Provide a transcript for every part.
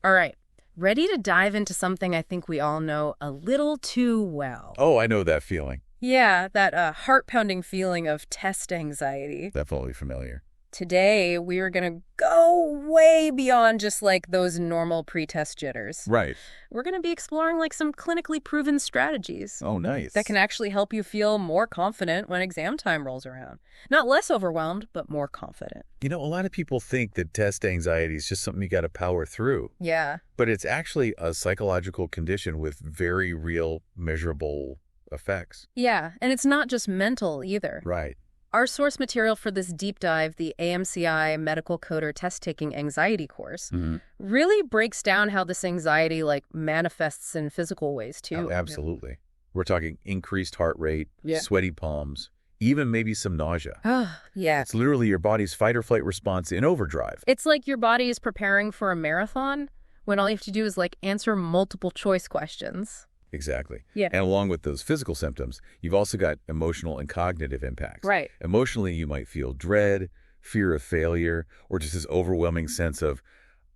All right. Ready to dive into something I think we all know a little too well. Oh, I know that feeling. Yeah, that heart-pounding feeling of test anxiety. Definitely familiar. Today, we are going to go way beyond just like those normal pre-test jitters. Right. We're going to be exploring like some clinically proven strategies Oh, nice. that can actually help you feel more confident when exam time rolls around. Not less overwhelmed, but more confident. You know, a lot of people think that test anxiety is just something you got to power through. Yeah. But it's actually a psychological condition with very real, measurable effects. Yeah, and it's not just mental either. Right. Our source material for this deep dive, the AMCI Medical Coder Test-Taking Anxiety course, really breaks down how this anxiety like manifests in physical ways too. Oh, absolutely. We're talking increased heart rate, Yeah. sweaty palms, even maybe some nausea. Oh, yeah. It's literally your body's fight or flight response in overdrive. It's like your body is preparing for a marathon when all you have to do is like answer multiple choice questions. Exactly. Yeah. And along with those physical symptoms, you've also got emotional and cognitive impacts. Right. Emotionally, you might feel dread, fear of failure, or just this overwhelming sense of,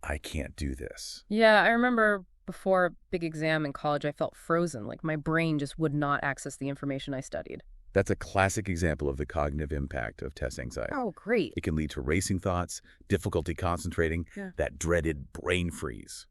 I can't do this. Yeah, I remember before a big exam in college, I felt frozen. Like my brain just would not access the information I studied. That's a classic example of the cognitive impact of test anxiety. Oh, great. It can lead to racing thoughts, difficulty concentrating, that dreaded brain freeze.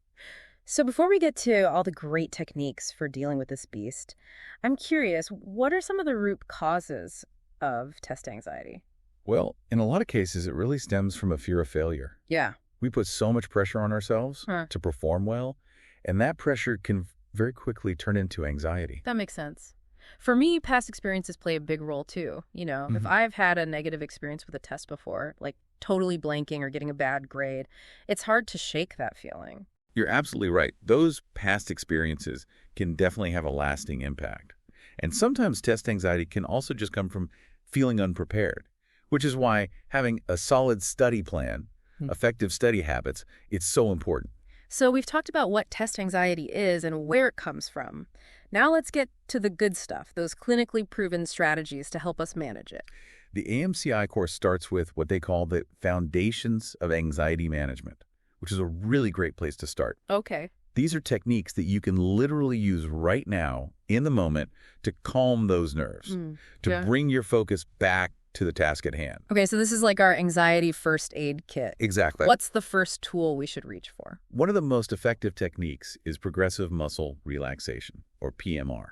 So before we get to all the great techniques for dealing with this beast, I'm curious, what are some of the root causes of test anxiety? Well, in a lot of cases, it really stems from a fear of failure. Yeah. We put so much pressure on ourselves to perform well, and that pressure can very quickly turn into anxiety. That makes sense. For me, past experiences play a big role too. You know, if I've had a negative experience with a test before, like totally blanking or getting a bad grade, it's hard to shake that feeling. You're absolutely right. Those past experiences can definitely have a lasting impact. And sometimes test anxiety can also just come from feeling unprepared, which is why having a solid study plan, effective study habits, it's so important. So we've talked about what test anxiety is and where it comes from. Now let's get to the good stuff, those clinically proven strategies to help us manage it. The AMCI course starts with what they call the Foundations of Anxiety Management, which is a really great place to start. Okay. These are techniques that you can literally use right now, in the moment, to calm those nerves, to bring your focus back to the task at hand. Okay, so this is like our anxiety first aid kit. Exactly. What's the first tool we should reach for? One of the most effective techniques is progressive muscle relaxation, or PMR.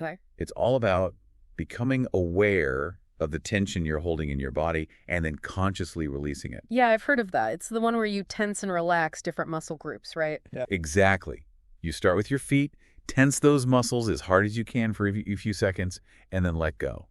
Okay. It's all about becoming aware of the tension you're holding in your body and then consciously releasing it. Yeah, I've heard of that. It's the one where you tense and relax different muscle groups, right? Yeah. Exactly. You start with your feet, tense those muscles as hard as you can for a few seconds, and then let go.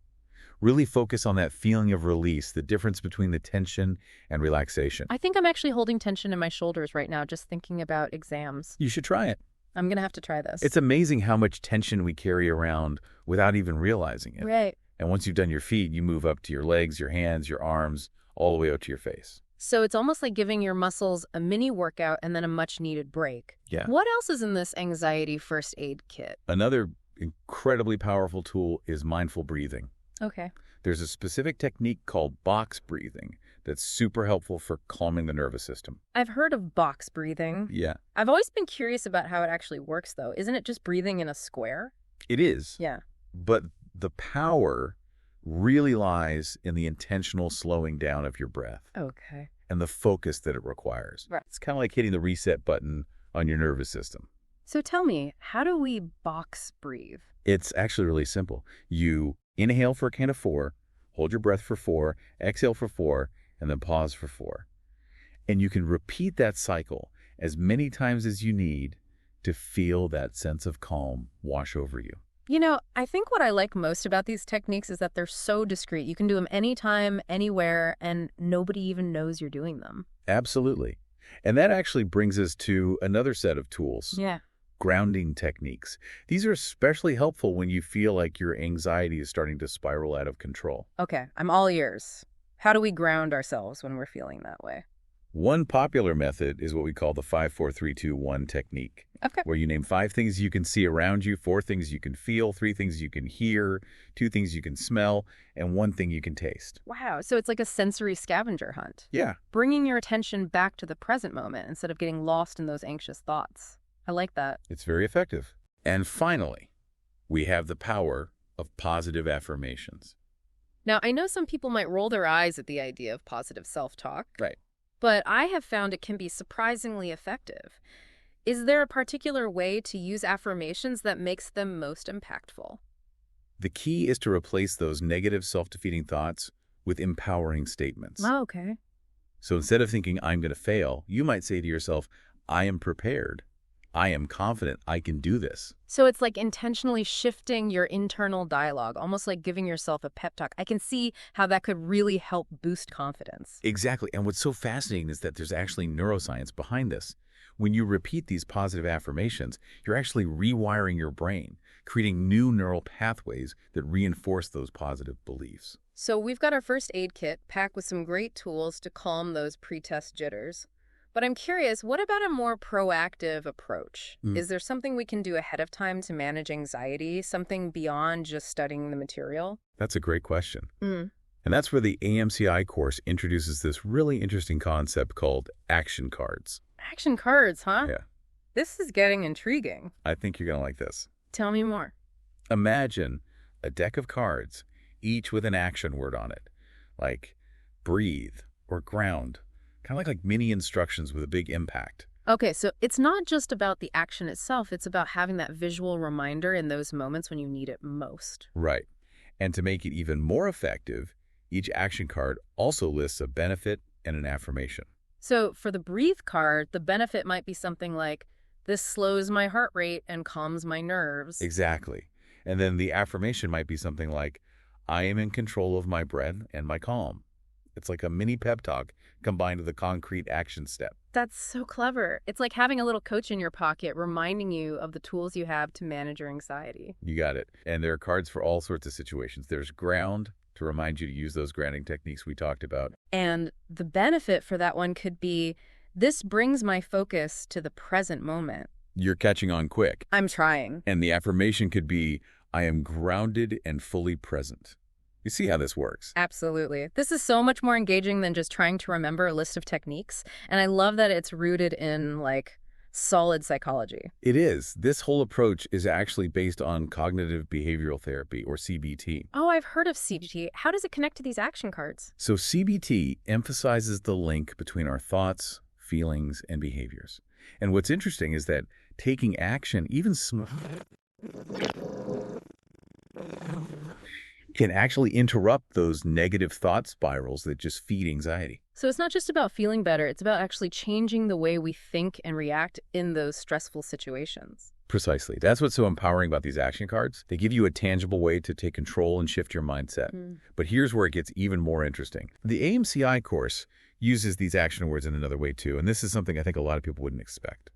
Really focus on that feeling of release, the difference between the tension and relaxation. I think I'm actually holding tension in my shoulders right now, just thinking about exams. You should try it. I'm going to have to try this. It's amazing how much tension we carry around without even realizing it. Right. And once you've done your feet, you move up to your legs, your hands, your arms, all the way out to your face. So it's almost like giving your muscles a mini workout and then a much-needed break. Yeah. What else is in this anxiety first aid kit? Another incredibly powerful tool is mindful breathing. Okay. There's a specific technique called box breathing that's super helpful for calming the nervous system. I've heard of box breathing. Yeah. I've always been curious about how it actually works, though. Isn't it just breathing in a square? It is. Yeah. But the power really lies in the intentional slowing down of your breath Okay. and the focus that it requires. Right. It's kind of like hitting the reset button on your nervous system. So tell me, how do we box breathe? It's actually really simple. You inhale for a count of 4, hold your breath for 4, exhale for 4, and then pause for 4. And you can repeat that cycle as many times as you need to feel that sense of calm wash over you. You know, I think what I like most about these techniques is that they're so discreet. You can do them anytime, anywhere, and nobody even knows you're doing them. Absolutely. And that actually brings us to another set of tools. Yeah. Grounding techniques. These are especially helpful when you feel like your anxiety is starting to spiral out of control. Okay, I'm all ears. How do we ground ourselves when we're feeling that way? One popular method is what we call the 5-4-3-2-1 technique, Okay. where you name 5 things you can see around you, 4 things you can feel, 3 things you can hear, 2 things you can smell, and 1 thing you can taste. Wow, so it's like a sensory scavenger hunt. Yeah, Bringing your attention back to the present moment instead of getting lost in those anxious thoughts. I like that. it's very effective. And finally, we have the power of positive affirmations. Now, I know some people might roll their eyes at the idea of positive self-talk. Right. But I have found it can be surprisingly effective. Is there a particular way to use affirmations that makes them most impactful? The key is to replace those negative self-defeating thoughts with empowering statements. Oh, okay. So instead of thinking, I'm going to fail, you might say to yourself, I am prepared. I am confident I can do this. So it's like intentionally shifting your internal dialogue, almost like giving yourself a pep talk. I can see how that could really help boost confidence. Exactly. And what's so fascinating is that there's actually neuroscience behind this. When you repeat these positive affirmations, you're actually rewiring your brain, creating new neural pathways that reinforce those positive beliefs. So we've got our first aid kit packed with some great tools to calm those pre-test jitters. But I'm curious, what about a more proactive approach? Is there something we can do ahead of time to manage anxiety, something beyond just studying the material? That's a great question. And that's where the AMCI course introduces this really interesting concept called action cards. Action cards, huh? Yeah, This is getting intriguing. I think you're going to like this. Tell me more. Imagine a deck of cards, each with an action word on it, like breathe or ground, kind of like mini instructions with a big impact. Okay, so it's not just about the action itself, it's about having that visual reminder in those moments when you need it most. Right. And to make it even more effective, each action card also lists a benefit and an affirmation. So for the breathe card, the benefit might be something like, this slows my heart rate and calms my nerves. Exactly. And then the affirmation might be something like, I am in control of my breath and my calm. It's like a mini pep talk combined with a concrete action step. That's so clever. It's like having a little coach in your pocket reminding you of the tools you have to manage your anxiety. You got it. And there are cards for all sorts of situations. There's ground to remind you to use those grounding techniques we talked about. And the benefit for that one could be, this brings my focus to the present moment. You're catching on quick. I'm trying. And the affirmation could be, I am grounded and fully present. You see how this works? Absolutely. This is so much more engaging than just trying to remember a list of techniques. And I love that it's rooted in, solid psychology. It is. This whole approach is actually based on cognitive behavioral therapy, or CBT. Oh, I've heard of CBT. How does it connect to these action cards? So CBT emphasizes the link between our thoughts, feelings, and behaviors. And what's interesting is that taking action, even small, can actually interrupt those negative thought spirals that just feed anxiety. So it's not just about feeling better, it's about actually changing the way we think and react in those stressful situations. Precisely. That's what's so empowering about these action cards. They give you a tangible way to take control and shift your mindset. But here's where it gets even more interesting. The AMCI course uses these action words in another way too, and this is something I think a lot of people wouldn't expect.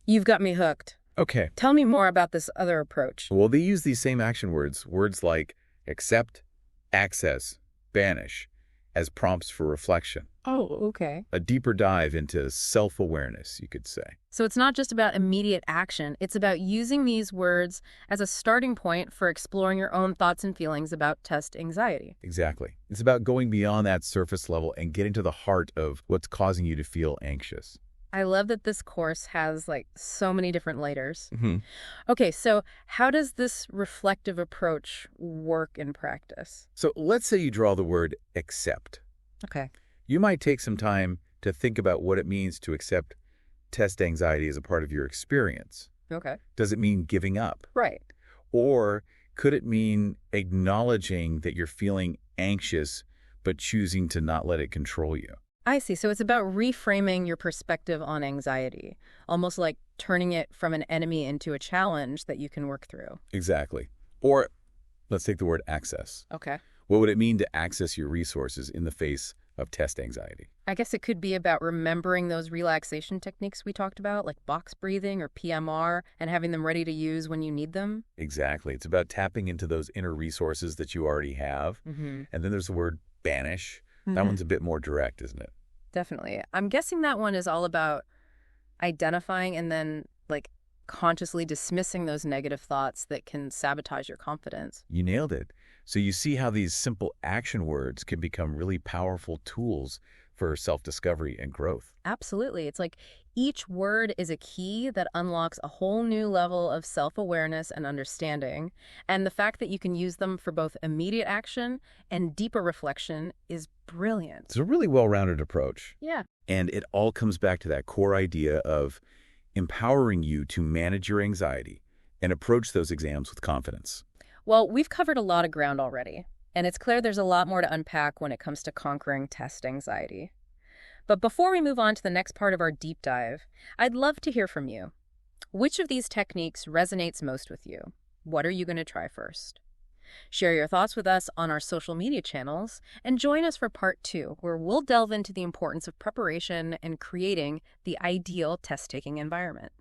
You've got me hooked. Okay. Tell me more about this other approach. Well, they use these same action words like accept, access, banish, as prompts for reflection. Oh, okay. A deeper dive into self-awareness, you could say. So it's not just about immediate action. It's about using these words as a starting point for exploring your own thoughts and feelings about test anxiety. Exactly. It's about going beyond that surface level and getting to the heart of what's causing you to feel anxious. I love that this course has so many different layers. Okay, so how does this reflective approach work in practice? So let's say you draw the word accept. Okay. You might take some time to think about what it means to accept test anxiety as a part of your experience. Okay. Does it mean giving up? Right. Or could it mean acknowledging that you're feeling anxious but choosing to not let it control you? I see. So it's about reframing your perspective on anxiety, almost like turning it from an enemy into a challenge that you can work through. Exactly. Or let's take the word access. Okay. What would it mean to access your resources in the face of test anxiety? I guess it could be about remembering those relaxation techniques we talked about, like box breathing or PMR, and having them ready to use when you need them. Exactly. It's about tapping into those inner resources that you already have. And then there's the word banish. That one's a bit more direct, isn't it? Definitely. I'm guessing that one is all about identifying and then, like, consciously dismissing those negative thoughts that can sabotage your confidence. You nailed it. So you see how these simple action words can become really powerful tools for self-discovery and growth. Absolutely. It's like each word is a key that unlocks a whole new level of self-awareness and understanding. And the fact that you can use them for both immediate action and deeper reflection is brilliant. It's a really well-rounded approach. Yeah. And it all comes back to that core idea of empowering you to manage your anxiety and approach those exams with confidence. Well, we've covered a lot of ground already, and it's clear there's a lot more to unpack when it comes to conquering test anxiety. But before we move on to the next part of our deep dive, I'd love to hear from you. Which of these techniques resonates most with you? What are you going to try first? Share your thoughts with us on our social media channels, and join us for part 2, where we'll delve into the importance of preparation and creating the ideal test-taking environment.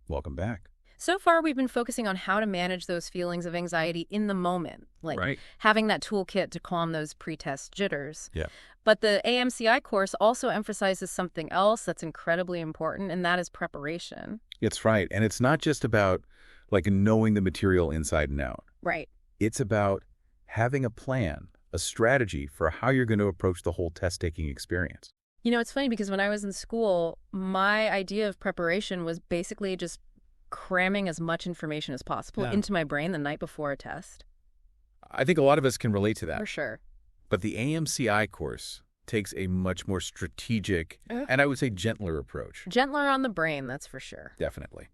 Welcome back. So far, we've been focusing on how to manage those feelings of anxiety in the moment, like having that toolkit to calm those pre-test jitters. Yeah. But the AMCI course also emphasizes something else that's incredibly important, and that is preparation. It's right. And it's not just about like knowing the material inside and out. Right. It's about having a plan, a strategy for how you're going to approach the whole test-taking experience. You know, it's funny because when I was in school, my idea of preparation was basically just cramming as much information as possible into my brain the night before a test. I think a lot of us can relate to that. For sure. But the AMCI course takes a much more strategic and I would say gentler approach. Gentler on the brain, that's for sure. Definitely.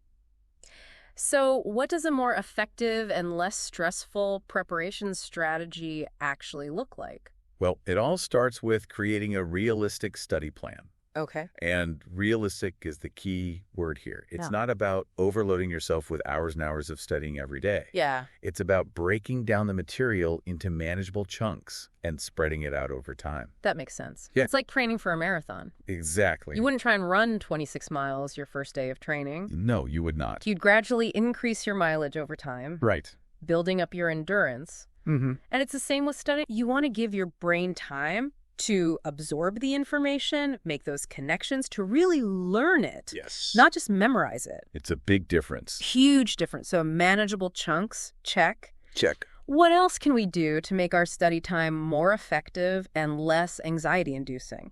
So what does a more effective and less stressful preparation strategy actually look like? Well, it all starts with creating a realistic study plan. Okay. And realistic is the key word here. It's not about overloading yourself with hours and hours of studying every day. Yeah. It's about breaking down the material into manageable chunks and spreading it out over time. That makes sense. Yeah. It's like training for a marathon. Exactly. You wouldn't try and run 26 miles your first day of training. No, you would not. You'd gradually increase your mileage over time. Right. Building up your endurance. Mm-hmm. And it's the same with studying. You want to give your brain time to absorb the information, make those connections, to really learn it. Yes. Not just memorize it. It's a big difference. Huge difference. So manageable chunks, check. Check. What else can we do to make our study time more effective and less anxiety-inducing?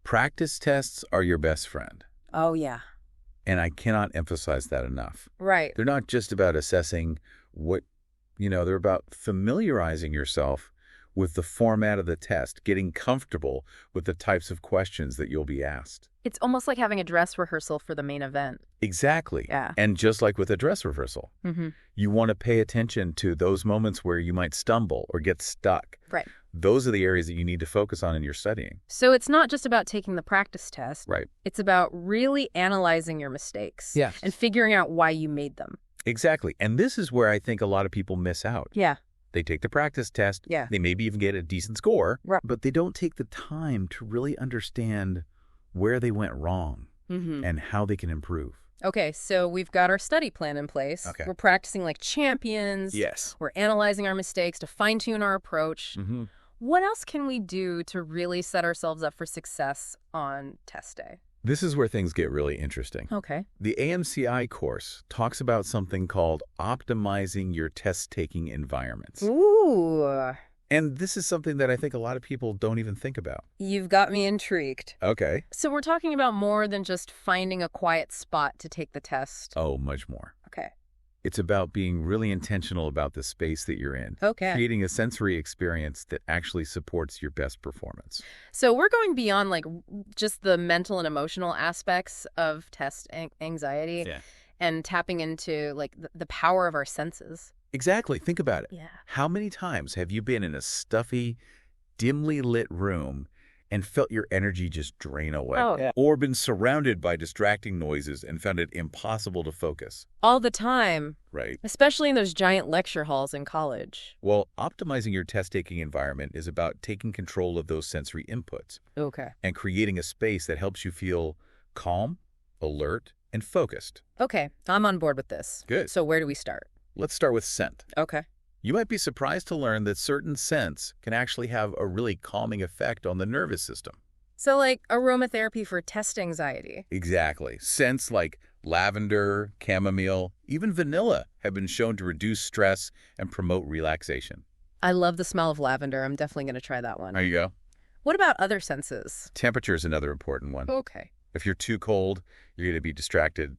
Practice tests are your best friend. Oh, yeah. And I cannot emphasize that enough. Right. They're not just about assessing what, they're about familiarizing yourself with the format of the test, getting comfortable with the types of questions that you'll be asked. It's almost like having a dress rehearsal for the main event. Exactly. Yeah. And just like with a dress rehearsal, you want to pay attention to those moments where you might stumble or get stuck. Right. Those are the areas that you need to focus on in your studying. So it's not just about taking the practice test. Right. It's about really analyzing your mistakes. Yeah. And figuring out why you made them. Exactly. And this is where I think a lot of people miss out. Yeah. They take the practice test. Yeah. They maybe even get a decent score. Right. But they don't take the time to really understand where they went wrong and how they can improve. Okay, so we've got our study plan in place. Okay. We're practicing like champions. Yes. We're analyzing our mistakes to fine-tune our approach. What else can we do to really set ourselves up for success on test day? This is where things get really interesting. Okay. The AMCI course talks about something called optimizing your test-taking environments. Ooh. And this is something that I think a lot of people don't even think about. You've got me intrigued. Okay. So we're talking about more than just finding a quiet spot to take the test. Oh, much more. Okay. It's about being really intentional about the space that you're in. Okay. Creating a sensory experience that actually supports your best performance. So we're going beyond like just the mental and emotional aspects of test anxiety and tapping into like the power of our senses. Exactly. Think about it. Yeah. How many times have you been in a stuffy, dimly lit room and felt your energy just drain away? Oh, yeah. Or been surrounded by distracting noises and found it impossible to focus? All the time. Right. Especially in those giant lecture halls in college. Well, optimizing your test-taking environment is about taking control of those sensory inputs. Okay. And creating a space that helps you feel calm, alert, and focused. Okay. I'm on board with this. Good. So where do we start? Let's start with scent. Okay. You might be surprised to learn that certain scents can actually have a really calming effect on the nervous system. So like aromatherapy for test anxiety. Exactly. Scents like lavender, chamomile, even vanilla have been shown to reduce stress and promote relaxation. I love the smell of lavender. I'm definitely going to try that one. There you go. What about other senses? Temperature is another important one. Okay. If you're too cold, you're going to be distracted,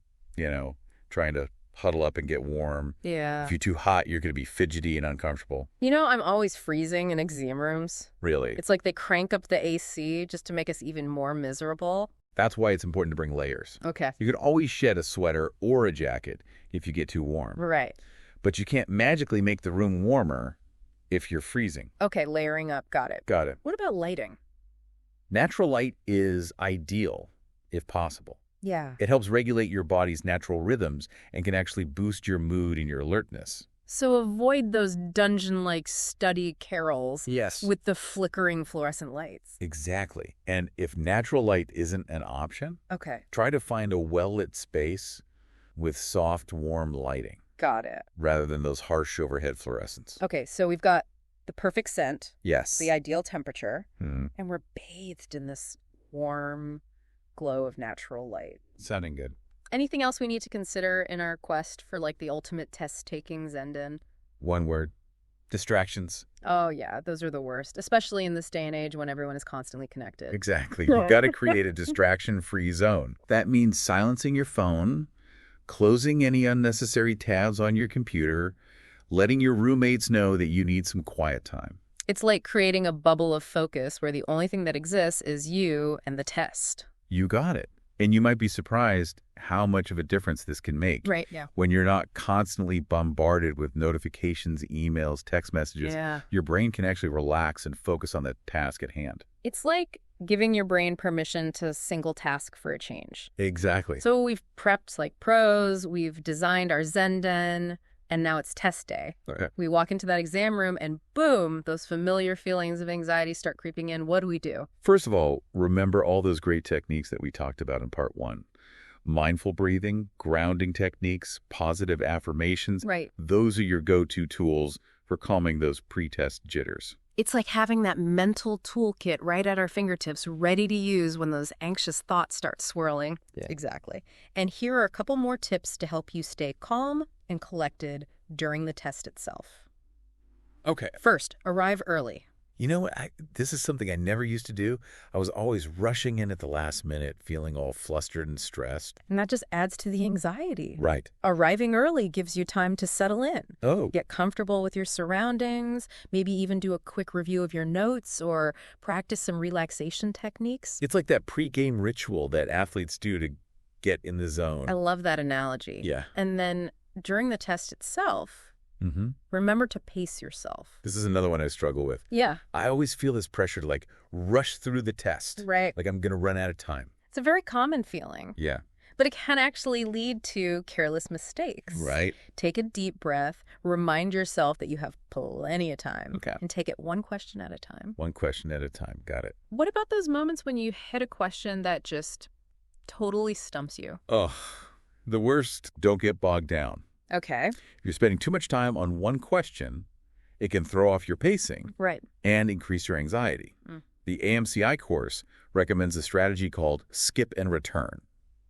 trying to huddle up and get warm. Yeah. If you're too hot, you're going to be fidgety and uncomfortable. I'm always freezing in exam rooms. Really. It's like they crank up the AC just to make us even more miserable. That's why it's important to bring layers. Okay. You could always shed a sweater or a jacket if you get too warm. Right. But you can't magically make the room warmer if you're freezing. Okay, layering up. Got it. Got it. What about lighting? Natural light is ideal, if possible. Yeah. It helps regulate your body's natural rhythms and can actually boost your mood and your alertness. So avoid those dungeon-like study carols Yes. with the flickering fluorescent lights. Exactly. And if natural light isn't an option, Okay. try to find a well-lit space with soft, warm lighting Got it. rather than those harsh overhead fluorescents. Okay, so we've got the perfect scent, Yes. the ideal temperature, Mhm. and we're bathed in this warm glow of natural light. Sounding good. Anything else we need to consider in our quest for like the ultimate test-taking Zendan? One word. Distractions. Oh yeah, those are the worst, especially in this day and age when everyone is constantly connected. Exactly. You've got to create a distraction-free zone. That means silencing your phone, closing any unnecessary tabs on your computer, letting your roommates know that you need some quiet time. It's like creating a bubble of focus where the only thing that exists is you and the test. You got it. And you might be surprised how much of a difference this can make. Right, yeah. When you're not constantly bombarded with notifications, emails, text messages, Yeah. your brain can actually relax and focus on the task at hand. It's like giving your brain permission to single task for a change. Exactly. So we've prepped like pros, we've designed our Zendan, and now it's test day. Okay. We walk into that exam room and boom, those familiar feelings of anxiety start creeping in. What do we do? First of all, remember all those great techniques that we talked about in part 1. Mindful breathing, grounding techniques, positive affirmations. Right. Those are your go-to tools for calming those pre-test jitters. It's like having that mental toolkit right at our fingertips, ready to use when those anxious thoughts start swirling. Yeah. Exactly. And here are a couple more tips to help you stay calm and collected during the test itself. Okay. First, arrive early. You know what? This is something I never used to do. I was always rushing in at the last minute, feeling all flustered and stressed. And that just adds to the anxiety. Right. Arriving early gives you time to settle in. Oh. Get comfortable with your surroundings, maybe even do a quick review of your notes or practice some relaxation techniques. It's like that pre-game ritual that athletes do to get in the zone. I love that analogy. Yeah. And then during the test itself, remember to pace yourself. This is another one I struggle with. Yeah. I always feel this pressure to rush through the test. Right. Like I'm going to run out of time. It's a very common feeling. Yeah. But it can actually lead to careless mistakes. Right. Take a deep breath, remind yourself that you have plenty of time, Okay. and take it one question at a time. One question at a time. Got it. What about those moments when you hit a question that just totally stumps you? Oh, the worst. Don't get bogged down. Okay. If you're spending too much time on one question, it can throw off your pacing Right. and increase your anxiety. The AMCI course recommends a strategy called skip and return.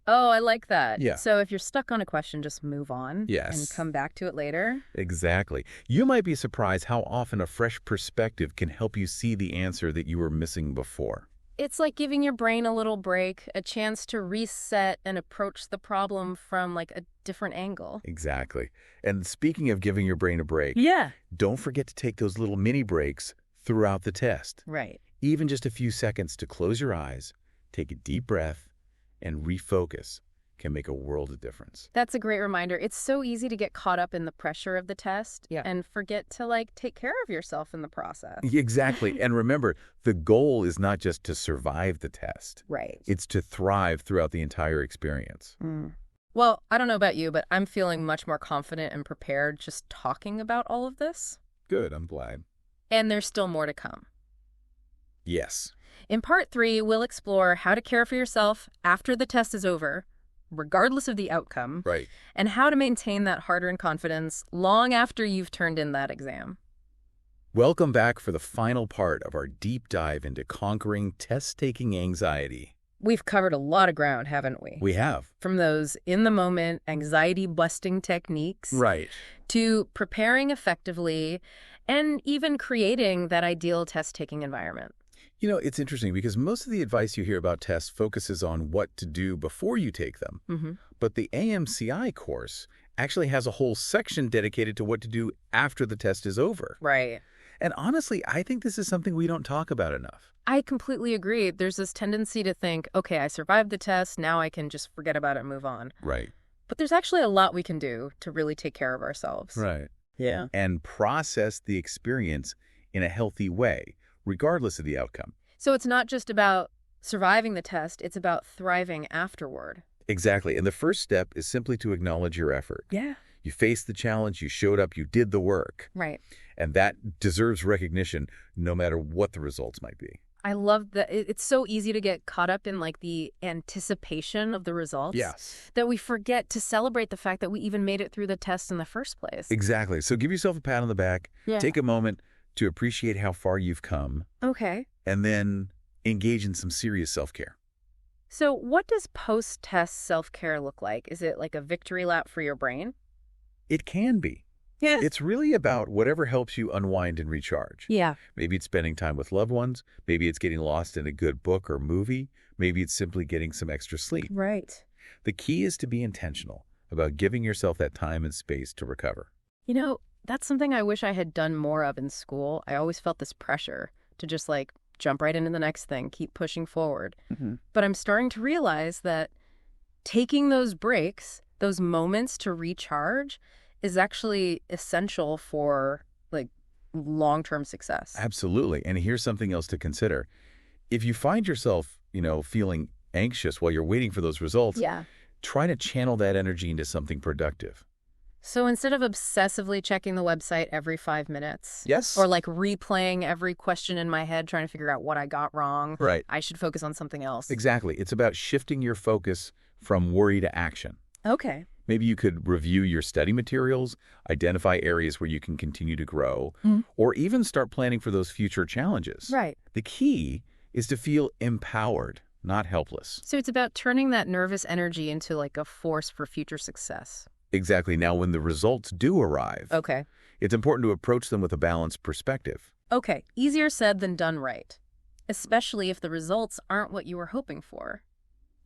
Oh, I like that. Yeah. So if you're stuck on a question, just move on. Yes. And come back to it later. Exactly. You might be surprised how often a fresh perspective can help you see the answer that you were missing before. It's like giving your brain a little break, a chance to reset and approach the problem from a different angle. Exactly. And speaking of giving your brain a break, Yeah. don't forget to take those little mini breaks throughout the test. Right. Even just a few seconds to close your eyes, take a deep breath, and refocus can make a world of difference. That's a great reminder. It's so easy to get caught up in the pressure of the test and forget to take care of yourself in the process. Exactly. And remember, the goal is not just to survive the test. Right. It's to thrive throughout the entire experience. Well, I don't know about you, but I'm feeling much more confident and prepared just talking about all of this. Good, I'm glad. And there's still more to come. Yes. In part 3, we'll explore how to care for yourself after the test is over, regardless of the outcome, Right. and how to maintain that hard-earned confidence long after you've turned in that exam. Welcome back for the final part of our deep dive into conquering test-taking anxiety. We've covered a lot of ground, haven't we? We have. From those in-the-moment, anxiety-busting techniques Right. to preparing effectively and even creating that ideal test-taking environment. You know, it's interesting because most of the advice you hear about tests focuses on what to do before you take them. Mm-hmm. But the AMCI course actually has a whole section dedicated to what to do after the test is over. Right. And honestly, I think this is something we don't talk about enough. I completely agree. There's this tendency to think, okay, I survived the test, now I can just forget about it and move on. Right. But there's actually a lot we can do to really take care of ourselves. Right. Yeah. And process the experience in a healthy way, regardless of the outcome. So it's not just about surviving the test, it's about thriving afterward. Exactly. And the first step is simply to acknowledge your effort. Yeah. You faced the challenge, you showed up, you did the work. Right. And that deserves recognition no matter what the results might be. I love that it's so easy to get caught up in like the anticipation of the results. Yes. That we forget to celebrate the fact that we even made it through the test in the first place. Exactly. So give yourself a pat on the back. Yeah. Take a moment to appreciate how far you've come. Okay. And then engage in some serious self-care. So what does post-test self-care look like? Is it like a victory lap for your brain? It can be. Yeah. It's really about whatever helps you unwind and recharge. Yeah. Maybe it's spending time with loved ones. Maybe it's getting lost in a good book or movie. Maybe it's simply getting some extra sleep. Right. The key is to be intentional about giving yourself that time and space to recover. You know, that's something I wish I had done more of in school. I always felt this pressure to just like jump right into the next thing, keep pushing forward. Mm-hmm. But I'm starting to realize that taking those breaks, those moments to recharge, is actually essential for like long-term success. Absolutely. And here's something else to consider. If you find yourself, feeling anxious while you're waiting for those results, Yeah. try to channel that energy into something productive. So instead of obsessively checking the website every 5 minutes, Yes. or like replaying every question in my head trying to figure out what I got wrong, Right. I should focus on something else. Exactly. It's about shifting your focus from worry to action. Okay. Maybe you could review your study materials, identify areas where you can continue to grow, or even start planning for those future challenges. Right. The key is to feel empowered, not helpless. So it's about turning that nervous energy into like a force for future success. Exactly. Now, when the results do arrive, Okay. it's important to approach them with a balanced perspective. Okay. Easier said than done, right? Especially if the results aren't what you were hoping for.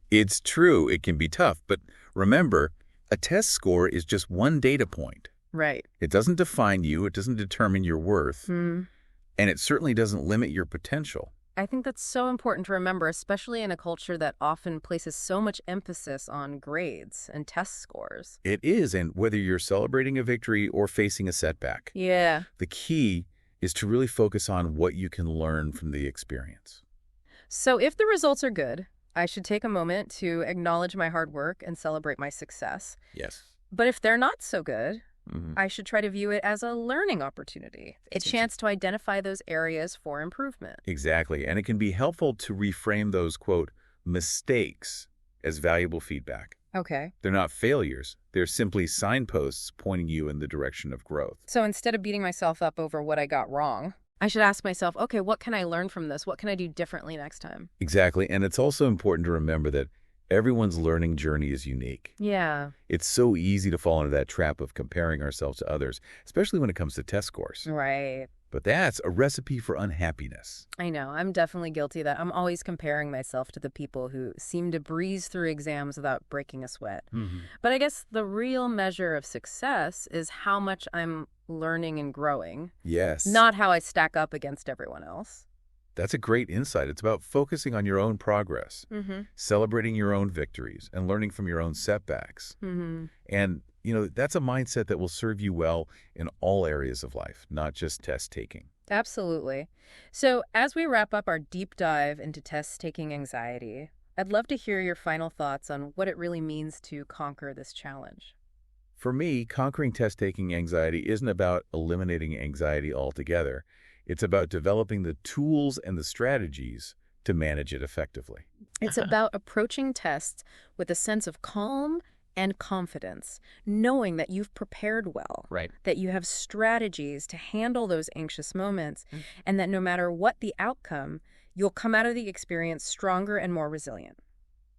It's true, it can be tough, but remember, a test score is just one data point. Right. It doesn't define you, it doesn't determine your worth, and it certainly doesn't limit your potential. I think that's so important to remember, especially in a culture that often places so much emphasis on grades and test scores. It is, and whether you're celebrating a victory or facing a setback, Yeah. the key is to really focus on what you can learn from the experience. So if the results are good, I should take a moment to acknowledge my hard work and celebrate my success. Yes. But if they're not so good, I should try to view it as a learning opportunity, a chance to identify those areas for improvement. Exactly, and it can be helpful to reframe those, quote, mistakes as valuable feedback. Okay. They're not failures. They're simply signposts pointing you in the direction of growth. So instead of beating myself up over what I got wrong, I should ask myself, okay, what can I learn from this? What can I do differently next time? Exactly, and it's also important to remember that everyone's learning journey is unique. Yeah. It's so easy to fall into that trap of comparing ourselves to others, especially when it comes to test scores. Right. But that's a recipe for unhappiness. I know. I'm definitely guilty of that. I'm always comparing myself to the people who seem to breeze through exams without breaking a sweat. But I guess the real measure of success is how much I'm learning and growing, Yes. not how I stack up against everyone else. That's a great insight. It's about focusing on your own progress, celebrating your own victories, and learning from your own setbacks. And, that's a mindset that will serve you well in all areas of life, not just test taking. Absolutely. So as we wrap up our deep dive into test-taking anxiety, I'd love to hear your final thoughts on what it really means to conquer this challenge. For me, conquering test-taking anxiety isn't about eliminating anxiety altogether. It's about developing the tools and the strategies to manage it effectively. It's about approaching tests with a sense of calm and confidence, knowing that you've prepared well, Right. that you have strategies to handle those anxious moments, and that no matter what the outcome, you'll come out of the experience stronger and more resilient.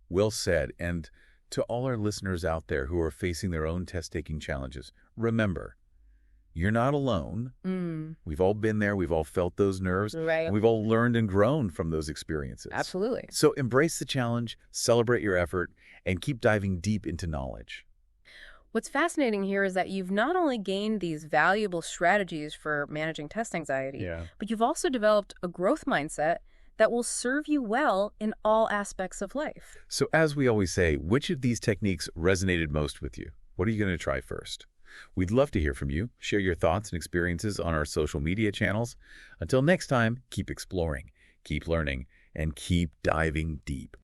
Well said. And to all our listeners out there who are facing their own test-taking challenges, remember, you're not alone. We've all been there. We've all felt those nerves. Right. And we've all learned and grown from those experiences. Absolutely. So embrace the challenge, celebrate your effort, and keep diving deep into knowledge. What's fascinating here is that you've not only gained these valuable strategies for managing test anxiety, but you've also developed a growth mindset that will serve you well in all aspects of life. So as we always say, which of these techniques resonated most with you? What are you going to try first? We'd love to hear from you. Share your thoughts and experiences on our social media channels. Until next time, keep exploring, keep learning, and keep diving deep.